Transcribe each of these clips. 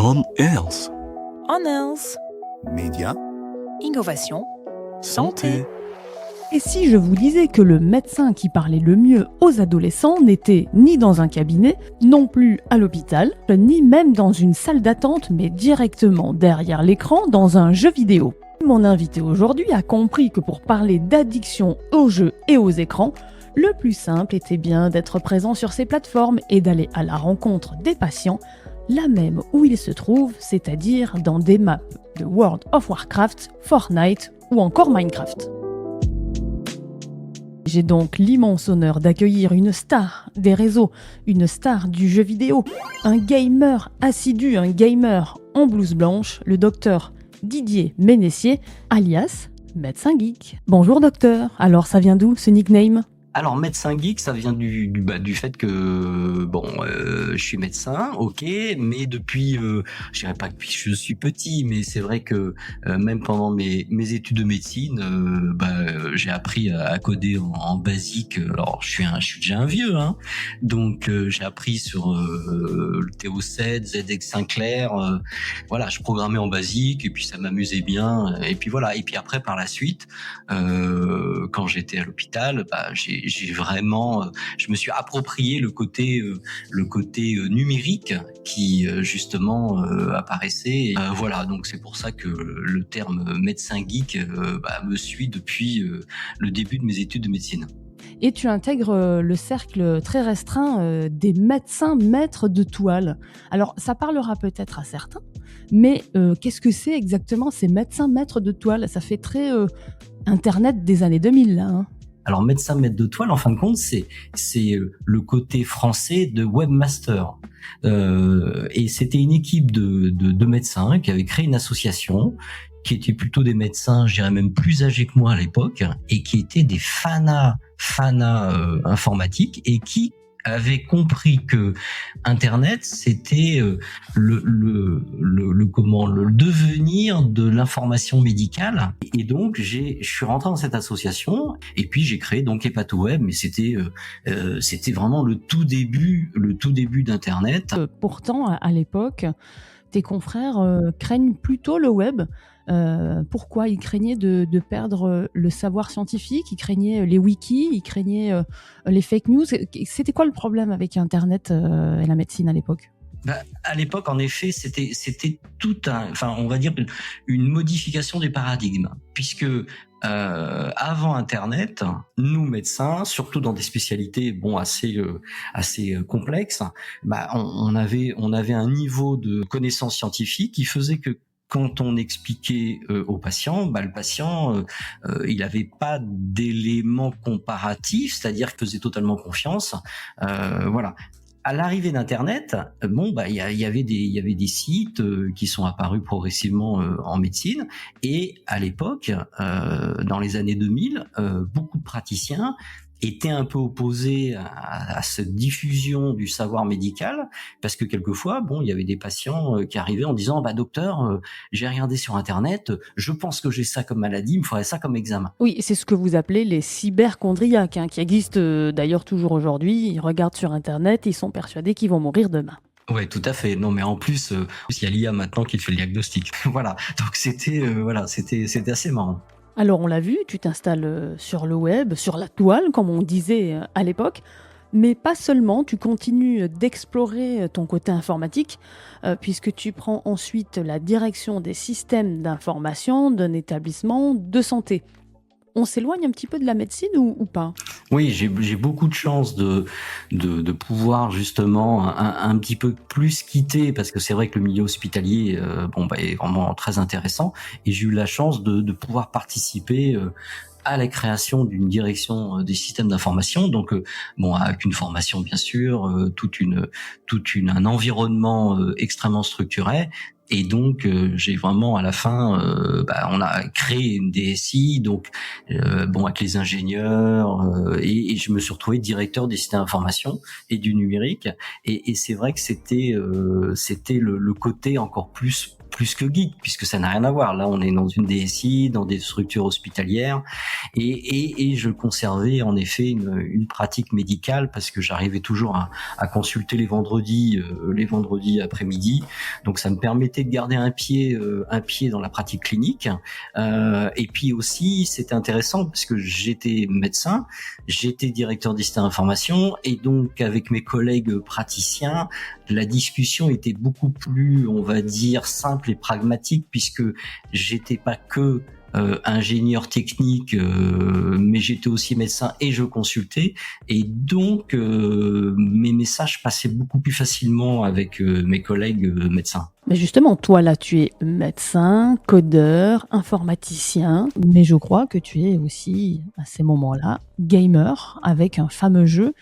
On Earth. On Earth. Média. Innovation. Santé. Et si je vous disais que le médecin qui parlait le mieux aux adolescents n'était ni dans un cabinet, non plus à l'hôpital, ni même dans une salle d'attente, mais directement derrière l'écran dans un jeu vidéo. Mon invité aujourd'hui a compris que pour parler d'addiction aux jeux et aux écrans, le plus simple était bien d'être présent sur ces plateformes et d'aller à la rencontre des patients, là même où ils se trouvent, c'est-à-dire dans des maps de World of Warcraft, Fortnite ou encore Minecraft. J'ai donc l'immense honneur d'accueillir une star des réseaux, une star du jeu vidéo, un gamer assidu, un gamer en blouse blanche, le docteur Didier Ménessier, alias Médecin Geek. Bonjour docteur, alors ça vient d'où ce nickname ? Alors médecin geek, ça vient du fait que je suis médecin, ok, mais depuis, je dirais pas depuis que je suis petit, mais c'est vrai que même pendant mes études de médecine, j'ai appris à coder en basique. Alors je suis déjà un vieux, hein, donc j'ai appris sur le TO7, ZX Sinclair, voilà, je programmais en basique et puis ça m'amusait bien et puis voilà. Et puis après par la suite, quand j'étais à l'hôpital, j'ai vraiment, je me suis approprié le côté numérique qui justement apparaissait. Voilà, donc c'est pour ça que le terme médecin geek me suit depuis le début de mes études de médecine. Et tu intègres le cercle très restreint des médecins maîtres de toile. Alors, ça parlera peut-être à certains, mais qu'est-ce que c'est exactement ces médecins maîtres de toile ? Ça fait très Internet des années 2000, là, hein. Alors, médecin maître de toile, en fin de compte, c'est le côté français de webmaster. Et c'était une équipe de médecins qui avait créé une association qui étaient plutôt des médecins, je dirais même plus âgés que moi à l'époque, et qui étaient des fanas informatiques et qui avaient compris que Internet c'était le devenir de l'information médicale. Et donc je suis rentré dans cette association et puis j'ai créé donc HepatoWeb, mais c'était vraiment le tout début d'Internet. Pourtant à l'époque, tes confrères craignent plutôt le web. Pourquoi ? Ils craignaient de perdre le savoir scientifique, ils craignaient les wikis, ils craignaient les fake news. C'était quoi le problème avec Internet et la médecine à l'époque ? À l'époque, en effet, c'était on va dire une modification des paradigmes, puisque avant Internet, nous médecins, surtout dans des spécialités assez complexes, on avait un niveau de connaissance scientifique qui faisait que quand on expliquait au patient, le patient, il avait pas d'éléments comparatifs, c'est-à-dire qu'il faisait totalement confiance. Voilà. À l'arrivée d'Internet, il y avait des sites qui sont apparus progressivement en médecine, et à l'époque, dans les années 2000, beaucoup de praticiens étaient un peu opposés à cette diffusion du savoir médical, parce que quelquefois, il y avait des patients qui arrivaient en disant docteur, j'ai regardé sur Internet, je pense que j'ai ça comme maladie, il me faudrait ça comme examen. Oui, c'est ce que vous appelez les cyberchondriaques, qui existent d'ailleurs toujours aujourd'hui. Ils regardent sur Internet, ils sont persuadés qu'ils vont mourir demain. Ouais, tout à fait. Non, mais en plus, il y a l'IA maintenant qui fait le diagnostic. Voilà. Donc c'était assez marrant. Alors on l'a vu, tu t'installes sur le web, sur la toile, comme on disait à l'époque, mais pas seulement, tu continues d'explorer ton côté informatique, puisque tu prends ensuite la direction des systèmes d'information d'un établissement de santé. On s'éloigne un petit peu de la médecine ou pas ? Oui, j'ai beaucoup de chance de pouvoir justement un petit peu plus quitter, parce que c'est vrai que le milieu hospitalier est vraiment très intéressant, et j'ai eu la chance de pouvoir participer à la création d'une direction des systèmes d'information, donc avec une formation bien sûr, un environnement extrêmement structuré. Et donc j'ai vraiment à la fin, on a créé une DSI, donc avec les ingénieurs, et je me suis retrouvé directeur des systèmes d'information et du numérique. Et c'est vrai que c'était le côté encore plus plus que geek, puisque ça n'a rien à voir. Là, on est dans une DSI, dans des structures hospitalières, et je conservais en effet une pratique médicale parce que j'arrivais toujours à consulter les vendredis après-midi. Donc ça me permettait de garder un pied dans la pratique clinique. Et puis aussi, c'était intéressant parce que j'étais médecin, j'étais directeur d'IST information, et donc avec mes collègues praticiens, la discussion était beaucoup plus, on va dire, simple et pragmatique, puisque j'étais pas que ingénieur technique, mais j'étais aussi médecin et je consultais, et donc mes messages passaient beaucoup plus facilement avec mes collègues médecins. Mais justement, toi là, tu es médecin, codeur, informaticien, mais je crois que tu es aussi, à ces moments-là, gamer, avec un fameux jeu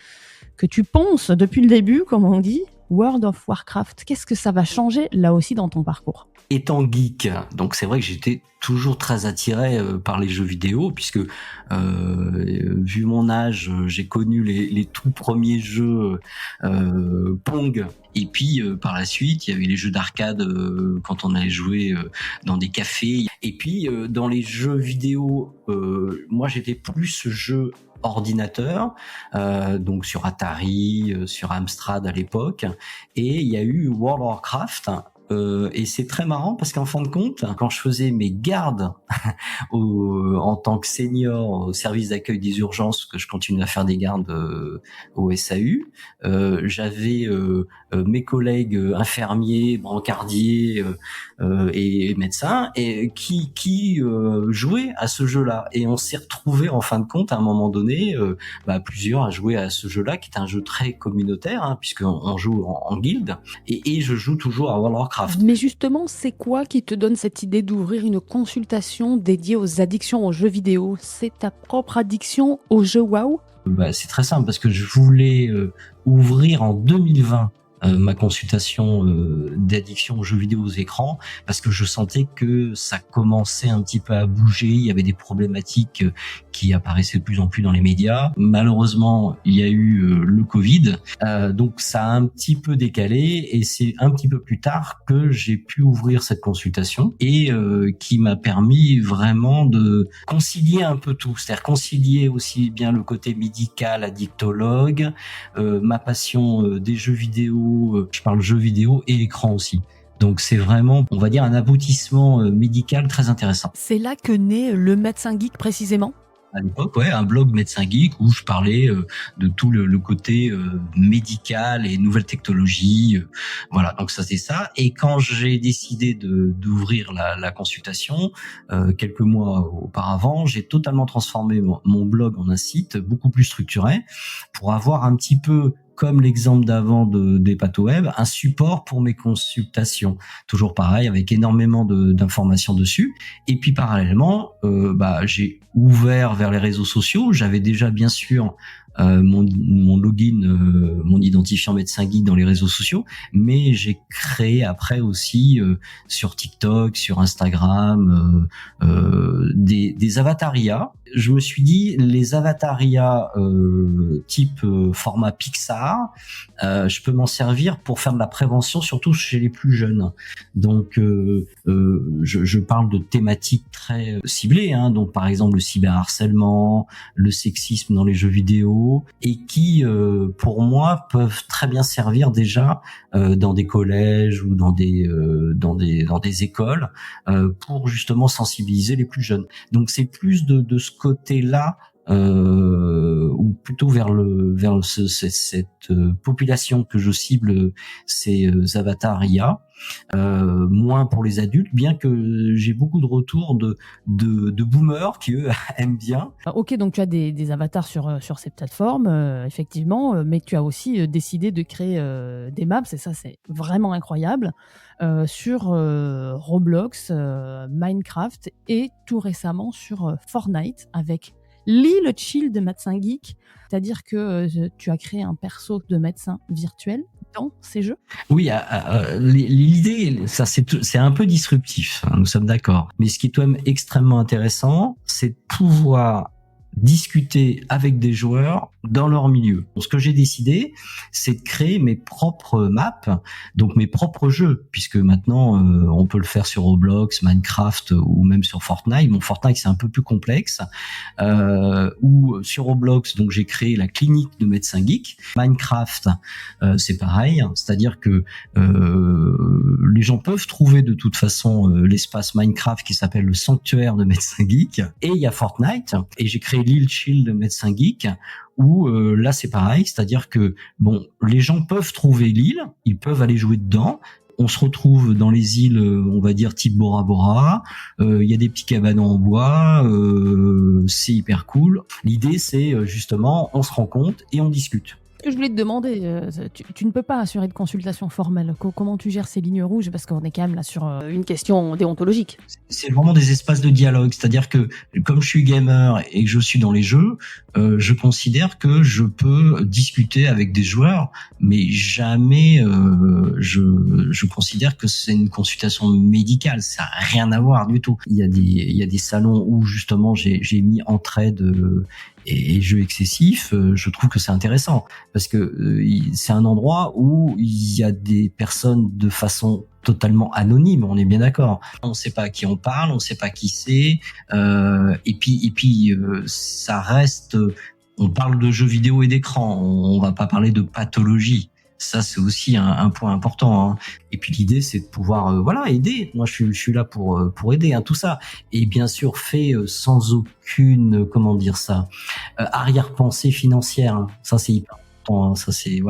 que tu ponces depuis le début, comme on dit, World of Warcraft. Qu'est-ce que ça va changer là aussi dans ton parcours ? Étant geek, donc c'est vrai que j'étais toujours très attiré par les jeux vidéo, puisque vu mon âge, j'ai connu les tout premiers jeux Pong, et puis par la suite il y avait les jeux d'arcade quand on allait jouer dans des cafés, et puis dans les jeux vidéo, moi j'étais plus jeu ordinateur, donc sur Atari, sur Amstrad à l'époque, et il y a eu World of Warcraft. Et c'est très marrant parce qu'en fin de compte, quand je faisais mes gardes en tant que senior au service d'accueil des urgences, que je continue à faire des gardes au SAU, j'avais mes collègues infirmiers, brancardiers et médecins, et qui jouaient à ce jeu-là. Et on s'est retrouvés en fin de compte à un moment donné, plusieurs à jouer à ce jeu-là, qui est un jeu très communautaire, puisqu'on joue en guilde, et je joue toujours à World of Warcraft. Mais justement, c'est quoi qui te donne cette idée d'ouvrir une consultation dédiée aux addictions aux jeux vidéo ? C'est ta propre addiction aux jeux WoW ? C'est très simple, parce que je voulais ouvrir en 2020 ma consultation d'addiction aux jeux vidéo aux écrans, parce que je sentais que ça commençait un petit peu à bouger, il y avait des problématiques qui apparaissaient de plus en plus dans les médias. Malheureusement, il y a eu le Covid, donc ça a un petit peu décalé, et c'est un petit peu plus tard que j'ai pu ouvrir cette consultation, et qui m'a permis vraiment de concilier un peu tout, c'est-à-dire concilier aussi bien le côté médical, addictologue, ma passion des jeux vidéo, je parle jeux vidéo et écran aussi. Donc c'est vraiment, on va dire, un aboutissement médical très intéressant. C'est là que naît le médecin geek précisément ? À l'époque, un blog Médecin Geek où je parlais de tout le côté médical et nouvelles technologies. Voilà, donc ça c'est ça. Et quand j'ai décidé d'ouvrir la consultation, quelques mois auparavant, j'ai totalement transformé mon blog en un site beaucoup plus structuré pour avoir un petit peu, comme l'exemple d'avant d'HepatoWeb, un support pour mes consultations. Toujours pareil, avec énormément d'informations dessus. Et puis parallèlement, j'ai ouvert vers les réseaux sociaux. J'avais déjà bien sûr mon login, mon identifiant Médecin Geek dans les réseaux sociaux, mais j'ai créé après aussi sur TikTok, sur Instagram, des avatars IA. Je me suis dit, les avatars IA type format Pixar, je peux m'en servir pour faire de la prévention, surtout chez les plus jeunes. Donc je parle de thématiques très ciblées, donc par exemple le cyberharcèlement, le sexisme dans les jeux vidéo, et qui pour moi peuvent très bien servir déjà dans des collèges ou dans des écoles pour justement sensibiliser les plus jeunes. Donc c'est plus de ce côté-là, ou plutôt vers cette population que je cible, ces avatars IA, moins pour les adultes, bien que j'ai beaucoup de retours de boomers qui eux aiment bien. Ok, donc tu as des avatars sur ces plateformes, effectivement, mais tu as aussi décidé de créer des maps, et ça c'est vraiment incroyable, sur Roblox, Minecraft, et tout récemment sur Fortnite avec le chill de Médecin Geek, c'est-à-dire que tu as créé un perso de médecin virtuel dans ces jeux. Oui, l'idée, ça c'est un peu disruptif, nous sommes d'accord. Mais ce qui est quand même extrêmement intéressant, c'est de pouvoir discuter avec des joueurs dans leur milieu. Donc, ce que j'ai décidé, c'est de créer mes propres maps, donc mes propres jeux, puisque maintenant on peut le faire sur Roblox, Minecraft ou même sur Fortnite. Bon, Fortnite c'est un peu plus complexe. Ou sur Roblox, donc j'ai créé la clinique de médecin geek. Minecraft, c'est pareil, c'est-à-dire que les gens peuvent trouver de toute façon l'espace Minecraft qui s'appelle le sanctuaire de médecin geek. Et il y a Fortnite, et j'ai créé l'île chill de médecin geek, où là c'est pareil, c'est-à-dire que bon, les gens peuvent trouver l'île, ils peuvent aller jouer dedans. On se retrouve dans les îles, on va dire type Bora Bora. Il y a des petits cabanons en bois, c'est hyper cool. L'idée c'est justement, on se rencontre et on discute. Je voulais te demander, tu ne peux pas assurer de consultation formelle. Comment tu gères ces lignes rouges? Parce qu'on est quand même là sur une question déontologique. C'est vraiment des espaces de dialogue. C'est-à-dire que comme je suis gamer et que je suis dans les jeux, je considère que je peux discuter avec des joueurs, mais jamais je considère que c'est une consultation médicale. Ça n'a rien à voir du tout. Il y a des salons où justement j'ai mis entraide et jeux excessifs, je trouve que c'est intéressant parce que c'est un endroit où il y a des personnes de façon totalement anonyme, on est bien d'accord. On ne sait pas à qui on parle, on ne sait pas qui c'est, et puis ça reste. On parle de jeux vidéo et d'écran, on va pas parler de pathologie. Ça, c'est aussi un point important. Hein. Et puis l'idée, c'est de pouvoir, aider. Moi, je suis là pour aider tout ça. Et bien sûr, fait sans aucune, arrière-pensée financière. Hein. Ça, c'est hyper important. Ça, c'est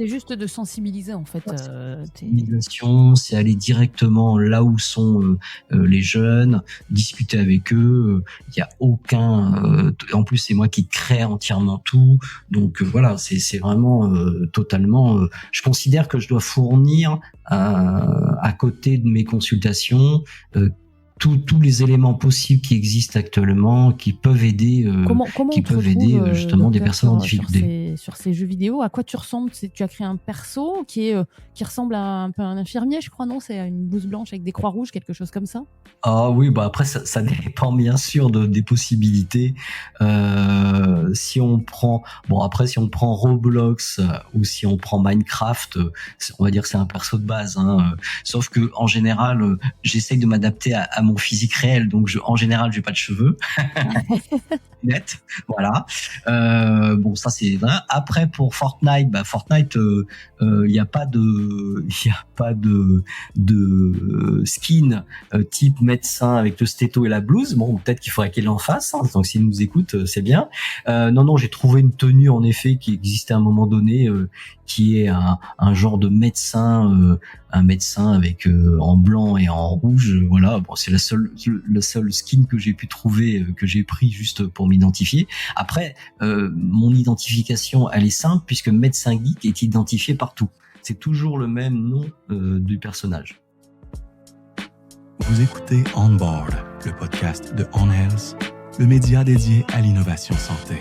juste de sensibiliser en fait. Sensibilisation, c'est aller directement là où sont les jeunes, discuter avec eux. Il y a aucun. En plus, c'est moi qui crée entièrement tout. Donc c'est vraiment totalement. Je considère que je dois fournir à côté de mes consultations. Tous les éléments possibles qui existent actuellement, qui peuvent aider, justement des personnes en difficulté. Sur ces jeux vidéo, à quoi tu ressembles? Tu as créé un perso qui ressemble à un peu un infirmier, je crois, non? C'est une blouse blanche avec des croix rouges, quelque chose comme ça? Ah oui, après ça dépend bien sûr des possibilités. Si on prend Roblox ou si on prend Minecraft, on va dire que c'est un perso de base. Hein. Sauf que en général, j'essaye de m'adapter à mon physique réel, donc en général j'ai pas de cheveux. Net, voilà. Ça c'est vrai. Après pour Fortnite, il y a pas de skin type médecin avec le stéto et la blouse. Bon, peut-être qu'il faudrait qu'il en fasse. Hein, donc s'il nous écoute, c'est bien. Non, j'ai trouvé une tenue en effet qui existait à un moment donné, qui est un genre de médecin, un médecin avec en blanc et en rouge. Voilà. Bon, c'est le seul skin que j'ai pu trouver, que j'ai pris juste pour m'identifier. Après, mon identification, elle est simple puisque médecin geek est identifié partout. C'est toujours le même nom du personnage. Vous écoutez On Board, le podcast de On Health, le média dédié à l'innovation santé.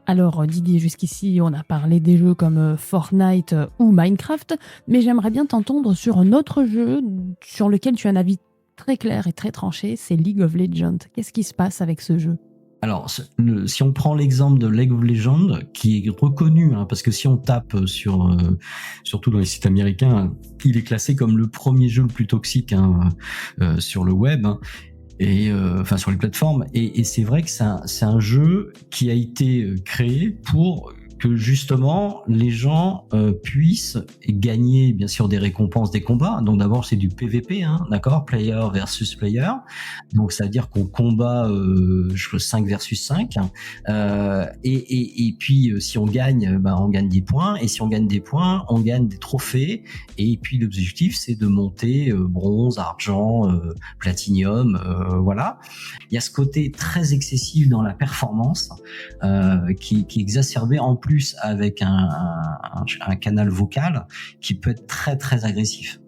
Alors Didier, jusqu'ici on a parlé des jeux comme Fortnite ou Minecraft, mais j'aimerais bien t'entendre sur un autre jeu sur lequel tu as un avis très clair et très tranché, c'est League of Legends. Qu'est-ce qui se passe avec ce jeu ? Alors, si on prend l'exemple de League of Legends, qui est reconnu, parce que si on tape surtout dans les sites américains, il est classé comme le premier jeu le plus toxique sur le web, et sur les plateformes. Et c'est vrai que c'est un jeu qui a été créé pour que justement les gens puissent gagner bien sûr des récompenses des combats. Donc d'abord c'est du PVP, d'accord, player versus player. Donc ça veut dire qu'on combat 5 versus 5. Et puis si on gagne, on gagne des points. Et si on gagne des points, on gagne des trophées. Et puis l'objectif c'est de monter bronze, argent, platinium, voilà. Il y a ce côté très excessif dans la performance qui est exacerbé en plus avec un canal vocal qui peut être très très agressif.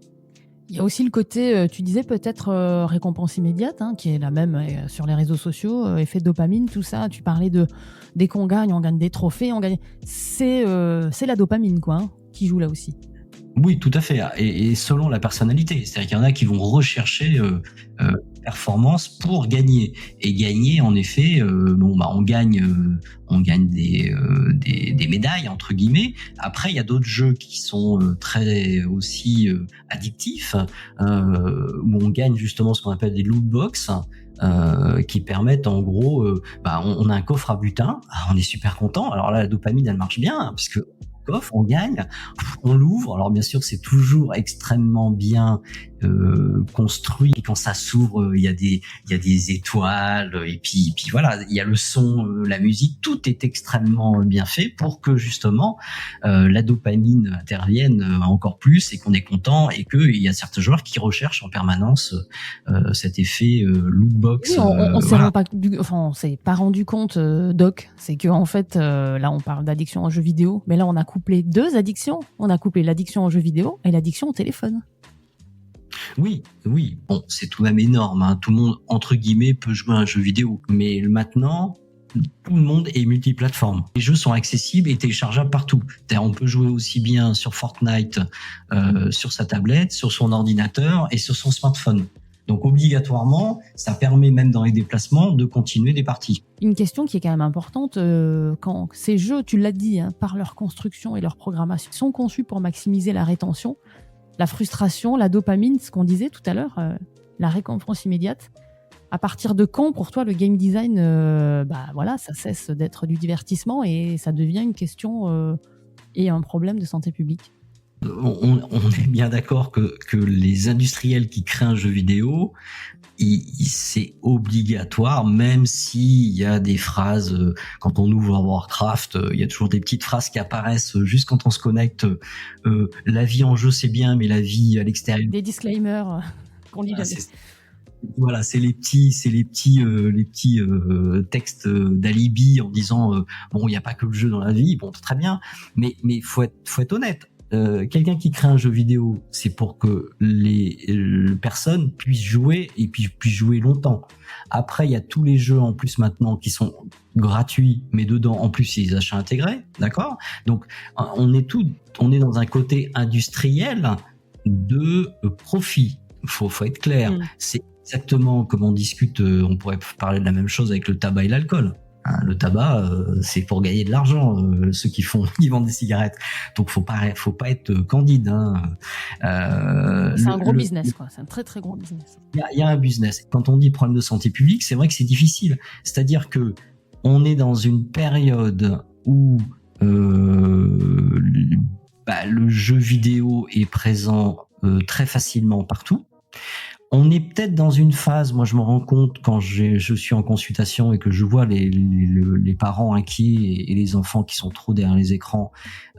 Il y a aussi le côté, tu disais peut-être récompense immédiate, qui est la même sur les réseaux sociaux, effet dopamine, tout ça. Tu parlais de dès qu'on gagne, on gagne des trophées, on gagne. C'est la dopamine qui joue là aussi. Oui, tout à fait. Et selon la personnalité, c'est-à-dire qu'il y en a qui vont rechercher performance pour gagner. Et gagner, en effet, on gagne des médailles entre guillemets. Après, il y a d'autres jeux qui sont très aussi addictifs, où on gagne justement ce qu'on appelle des loot box. Qui permettent en gros, on a un coffre à butin, on est super content. Alors là, la dopamine, elle marche bien, hein, puisque coffre, on gagne, on l'ouvre. Alors bien sûr, c'est toujours extrêmement bien construit. Et quand ça s'ouvre, il y a des étoiles, et puis voilà, il y a le son, la musique, tout est extrêmement bien fait pour que justement la dopamine intervienne encore plus et qu'on est content, et qu'il y a certains joueurs qui recherchent en permanence cet effet loot box. Oui, on s'est pas rendu compte, Doc. C'est que en fait, là, on parle d'addiction aux jeux vidéo, mais là, on a couplé deux addictions. On a couplé l'addiction aux jeux vidéo et l'addiction au téléphone. Oui. Bon, c'est tout de même énorme, hein. Tout le monde, entre guillemets, peut jouer à un jeu vidéo. Mais maintenant, tout le monde est multiplateforme. Les jeux sont accessibles et téléchargeables partout. C'est-à-dire, on peut jouer aussi bien sur Fortnite, sur sa tablette, sur son ordinateur et sur son smartphone. Donc, obligatoirement, ça permet même dans les déplacements de continuer des parties. Une question qui est quand même importante, quand ces jeux, tu l'as dit, hein, par leur construction et leur programmation, sont conçus pour maximiser la rétention, la frustration, la dopamine, ce qu'on disait tout à l'heure, la récompense immédiate. À partir de quand, pour toi, le game design, ça cesse d'être du divertissement et ça devient une question et un problème de santé publique? On est bien d'accord que les industriels qui créent un jeu vidéo, c'est obligatoire, même s'il y a des phrases, quand on ouvre Warcraft, il y a toujours des petites phrases qui apparaissent juste quand on se connecte. La vie en jeu, c'est bien, mais la vie à l'extérieur... Des disclaimers qu'on lit jamais. Voilà, c'est les petits textes d'alibi en disant il n'y a pas que le jeu dans la vie. Bon, très bien, mais faut être honnête. Quelqu'un qui crée un jeu vidéo, c'est pour que les personnes puissent jouer et puis puissent jouer longtemps. Après, il y a tous les jeux en plus maintenant qui sont gratuits, mais dedans en plus il y a des achats intégrés, d'accord ? Donc on est dans un côté industriel de profit. Faut être clair. C'est exactement comme on discute. On pourrait parler de la même chose avec le tabac et l'alcool. Le tabac, c'est pour gagner de l'argent, ceux qui vendent des cigarettes. Donc faut pas être candide. C'est un gros business, quoi. C'est un très très gros business. Il y a un business. Quand on dit problème de santé publique, c'est vrai que c'est difficile. C'est-à-dire que on est dans une période où le jeu vidéo est présent très facilement partout. On est peut-être dans une phase, moi je me rends compte quand je suis en consultation et que je vois les parents inquiets et les enfants qui sont trop derrière les écrans,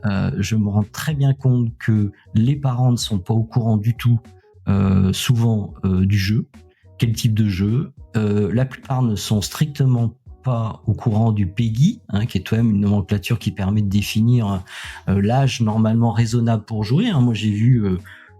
je me rends très bien compte que les parents ne sont pas au courant du tout, souvent du jeu, quel type de jeu. La plupart ne sont strictement pas au courant du PEGI, qui est quand même une nomenclature qui permet de définir l'âge normalement raisonnable pour jouer. Moi j'ai vu...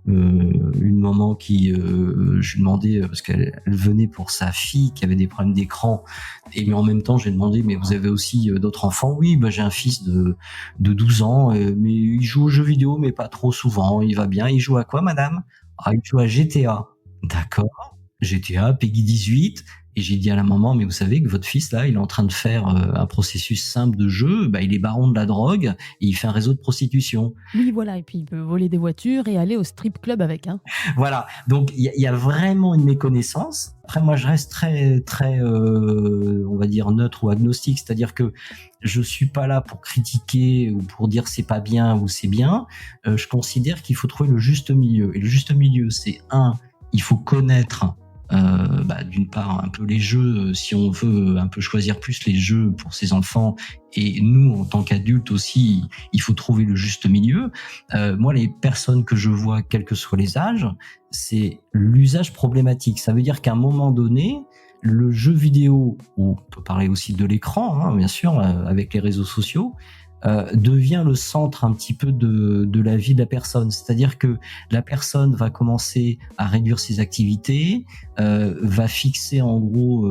une maman qui je lui demandais parce qu'elle venait pour sa fille qui avait des problèmes d'écran, et mais en même temps j'ai demandé mais vous avez aussi d'autres enfants? Oui, j'ai un fils de 12 ans mais il joue aux jeux vidéo mais pas trop souvent, il va bien. Il joue à quoi, madame? Il joue à GTA. D'accord, GTA, PEGI 18. Et j'ai dit à la maman, mais vous savez que votre fils, là, il est en train de faire un processus simple de jeu, il est baron de la drogue, et il fait un réseau de prostitution. Oui, voilà, et puis il peut voler des voitures et aller au strip club avec. Voilà, donc il y a vraiment une méconnaissance. Après, moi, je reste très, très, on va dire, neutre ou agnostique, c'est-à-dire que je suis pas là pour critiquer ou pour dire c'est pas bien ou c'est bien. Je considère qu'il faut trouver le juste milieu. Et le juste milieu, c'est il faut connaître... d'une part un peu les jeux, si on veut un peu choisir plus les jeux pour ses enfants, et nous en tant qu'adultes aussi, il faut trouver le juste milieu. Moi, les personnes que je vois, quels que soient les âges, c'est l'usage problématique. Ça veut dire qu'à un moment donné, le jeu vidéo, ou on peut parler aussi de l'écran, bien sûr, avec les réseaux sociaux, devient le centre un petit peu de la vie de la personne. C'est-à-dire que la personne va commencer à réduire ses activités, va fixer en gros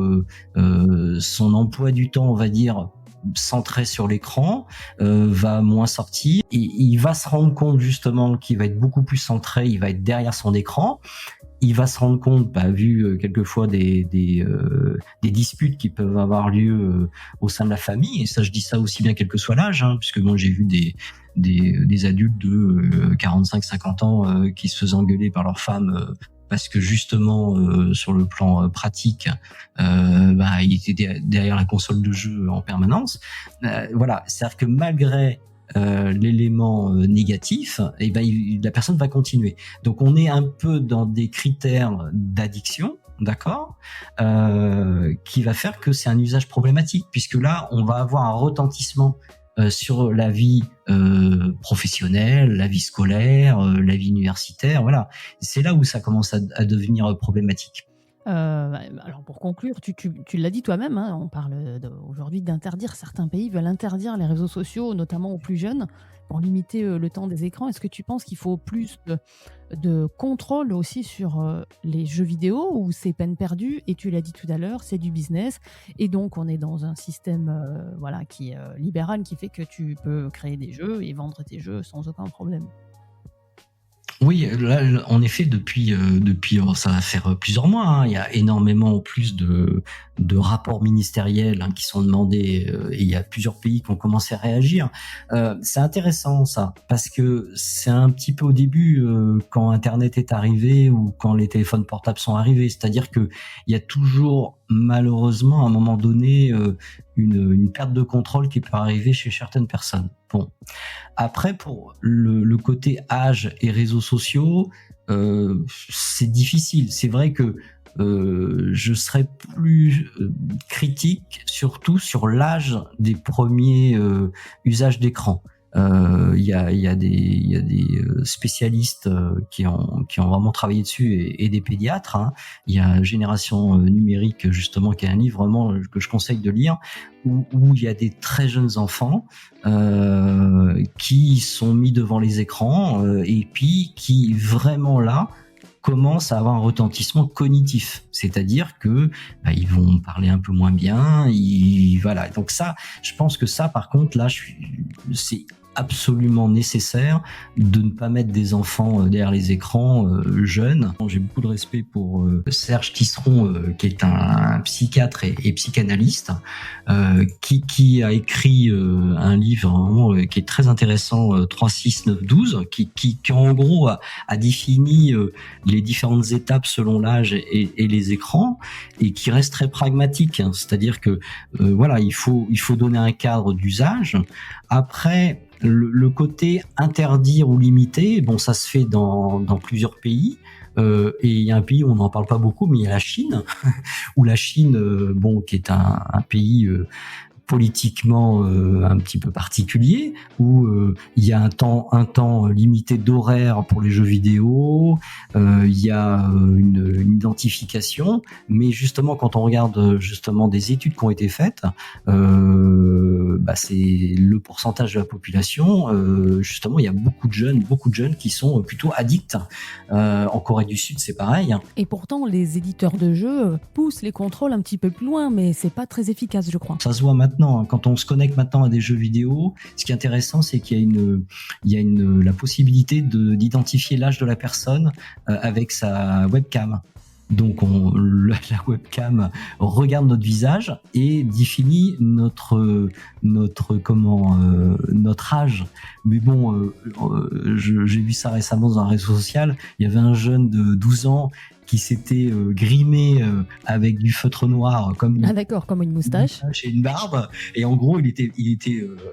son emploi du temps, on va dire, centré sur l'écran, va moins sortir, et il va se rendre compte justement qu'il va être beaucoup plus centré, il va être derrière son écran. il va se rendre compte, vu quelquefois des disputes qui peuvent avoir lieu au sein de la famille, et ça je dis ça aussi bien quel que soit l'âge, puisque moi j'ai vu des adultes de 45-50 ans qui se faisaient engueuler par leur femme parce que justement sur le plan pratique, ils étaient derrière la console de jeu en permanence. Voilà, c'est-à-dire que malgré l'élément négatif, la personne va continuer. Donc on est un peu dans des critères d'addiction, d'accord, qui va faire que c'est un usage problématique, puisque là on va avoir un retentissement sur la vie professionnelle, la vie scolaire, la vie universitaire, voilà. C'est là où ça commence à devenir problématique. Alors pour conclure, tu l'as dit toi-même, on parle aujourd'hui d'interdire, certains pays veulent interdire les réseaux sociaux, notamment aux plus jeunes, pour limiter le temps des écrans. Est-ce que tu penses qu'il faut plus de contrôle aussi sur les jeux vidéo, ou c'est peine perdue, et tu l'as dit tout à l'heure, c'est du business, et donc on est dans un système qui est libéral, qui fait que tu peux créer des jeux et vendre tes jeux sans aucun problème? Oui, là, en effet, depuis ça va faire plusieurs mois, il y a énormément plus de rapports ministériels qui sont demandés, et il y a plusieurs pays qui ont commencé à réagir. C'est intéressant ça, parce que c'est un petit peu au début quand Internet est arrivé ou quand les téléphones portables sont arrivés, c'est-à-dire que il y a toujours malheureusement à un moment donné une perte de contrôle qui peut arriver chez certaines personnes. Bon. Après, pour le côté âge et réseaux sociaux, c'est difficile. C'est vrai que je serais plus critique, surtout sur l'âge des premiers usages d'écran. Il y a des spécialistes qui ont vraiment travaillé dessus, et des pédiatres. Il y a Génération numérique, justement, qui est un livre vraiment que je conseille de lire, où il y a des très jeunes enfants qui sont mis devant les écrans et puis qui vraiment là commencent à avoir un retentissement cognitif, c'est-à-dire que ils vont parler un peu moins bien, voilà. Donc ça, je pense que ça, par contre, là, c'est absolument nécessaire de ne pas mettre des enfants derrière les écrans jeunes. J'ai beaucoup de respect pour Serge Tisseron, qui est un psychiatre et psychanalyste, qui a écrit un livre vraiment, qui est très intéressant, 3, 6, 9, 12, qui en gros a défini les différentes étapes selon l'âge et les écrans, et qui reste très pragmatique, c'est-à-dire que il faut donner un cadre d'usage. Après, le côté interdire ou limiter, bon, ça se fait dans plusieurs pays. Et il y a un pays où on n'en parle pas beaucoup, mais il y a la Chine, où la Chine, qui est un pays politiquement un petit peu particulier, où il y a un temps limité d'horaire pour les jeux vidéo, il y a une identification, mais justement quand on regarde justement des études qui ont été faites, c'est le pourcentage de la population, justement il y a beaucoup de jeunes qui sont plutôt addicts. En Corée du Sud c'est pareil. Et pourtant les éditeurs de jeux poussent les contrôles un petit peu plus loin, mais c'est pas très efficace, je crois. Ça se voit maintenant. Quand on se connecte maintenant à des jeux vidéo, ce qui est intéressant, c'est qu'il y a la possibilité d'identifier l'âge de la personne avec sa webcam. Donc la webcam regarde notre visage et définit notre âge. Mais bon, j'ai vu ça récemment dans un réseau social. Il y avait un jeune de 12 ans qui s'était grimé avec du feutre noir comme une moustache et une barbe, et en gros il était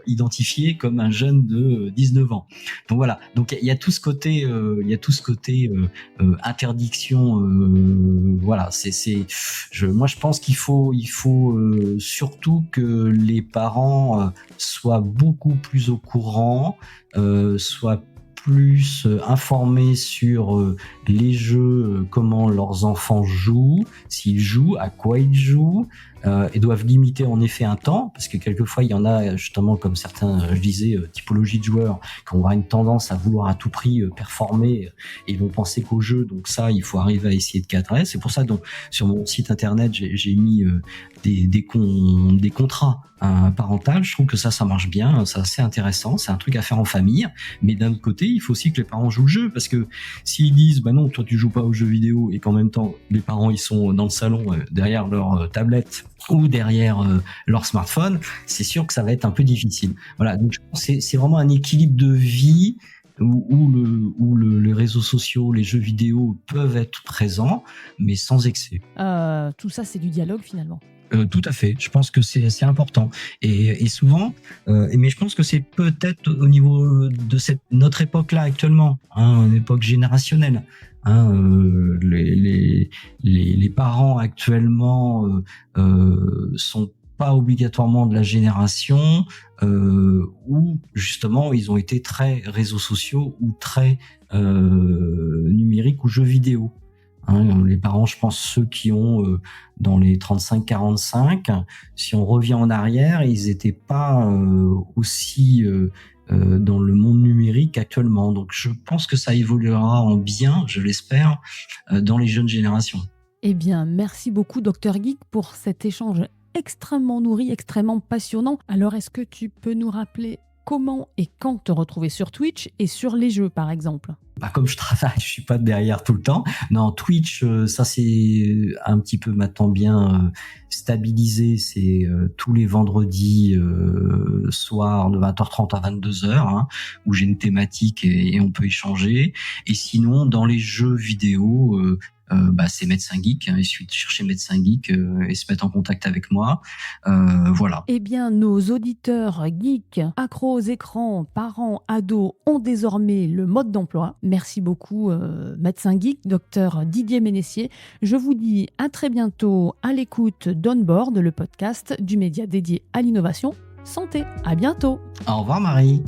identifié comme un jeune de 19 ans. Donc voilà, donc il y a tout ce côté interdiction, voilà, moi je pense qu'il faut surtout que les parents soient beaucoup plus au courant, soient plus informés sur les jeux, comment leurs enfants jouent, s'ils jouent, à quoi ils jouent, et doivent limiter en effet un temps, parce que quelquefois il y en a justement, comme certains, je disais, typologie de joueurs qui vont avoir une tendance à vouloir à tout prix performer, et ils vont penser qu'au jeu, donc ça il faut arriver à essayer de cadrer. C'est pour ça donc sur mon site internet j'ai mis des contrats parentaux. Je trouve que ça marche bien, c'est assez intéressant, c'est un truc à faire en famille, mais d'un autre côté il faut aussi que les parents jouent le jeu, parce que s'ils disent bah non, toi tu joues pas aux jeux vidéo, et qu'en même temps les parents ils sont dans le salon derrière leur tablette ou derrière leur smartphone, c'est sûr que ça va être un peu difficile. Voilà, donc je pense que c'est vraiment un équilibre de vie où les réseaux sociaux, les jeux vidéo peuvent être présents, mais sans excès. Tout ça, c'est du dialogue finalement. Tout à fait. Je pense que c'est important. Et souvent, mais je pense que c'est peut-être au niveau de notre époque-là actuellement, une époque générationnelle. Les parents actuellement sont pas obligatoirement de la génération où justement ils ont été très réseaux sociaux ou très numériques ou jeux vidéo. Les parents, je pense ceux qui ont dans les 35-45, si on revient en arrière, ils n'étaient pas aussi dans le monde numérique actuellement. Donc je pense que ça évoluera en bien, je l'espère, dans les jeunes générations. Eh bien, merci beaucoup Dr Geek pour cet échange extrêmement nourri, extrêmement passionnant. Alors, est-ce que tu peux nous rappeler comment et quand te retrouver sur Twitch et sur les jeux, par exemple ? Comme je travaille, je suis pas derrière tout le temps. Non, Twitch, ça c'est un petit peu maintenant bien stabilisé. C'est tous les vendredis soir de 20h30 à 22h, où j'ai une thématique et on peut échanger. Et sinon, dans les jeux vidéo, c'est Médecin Geek. Il suffit de chercher Médecin Geek et se mettre en contact avec moi. Voilà. Eh bien, nos auditeurs geeks, accros aux écrans, parents, ados, ont désormais le mode d'emploi. Merci beaucoup, Médecin Geek, docteur Didier Ménessier. Je vous dis à très bientôt à l'écoute d'Onboard, le podcast du média dédié à l'innovation santé. À bientôt. Au revoir Marie.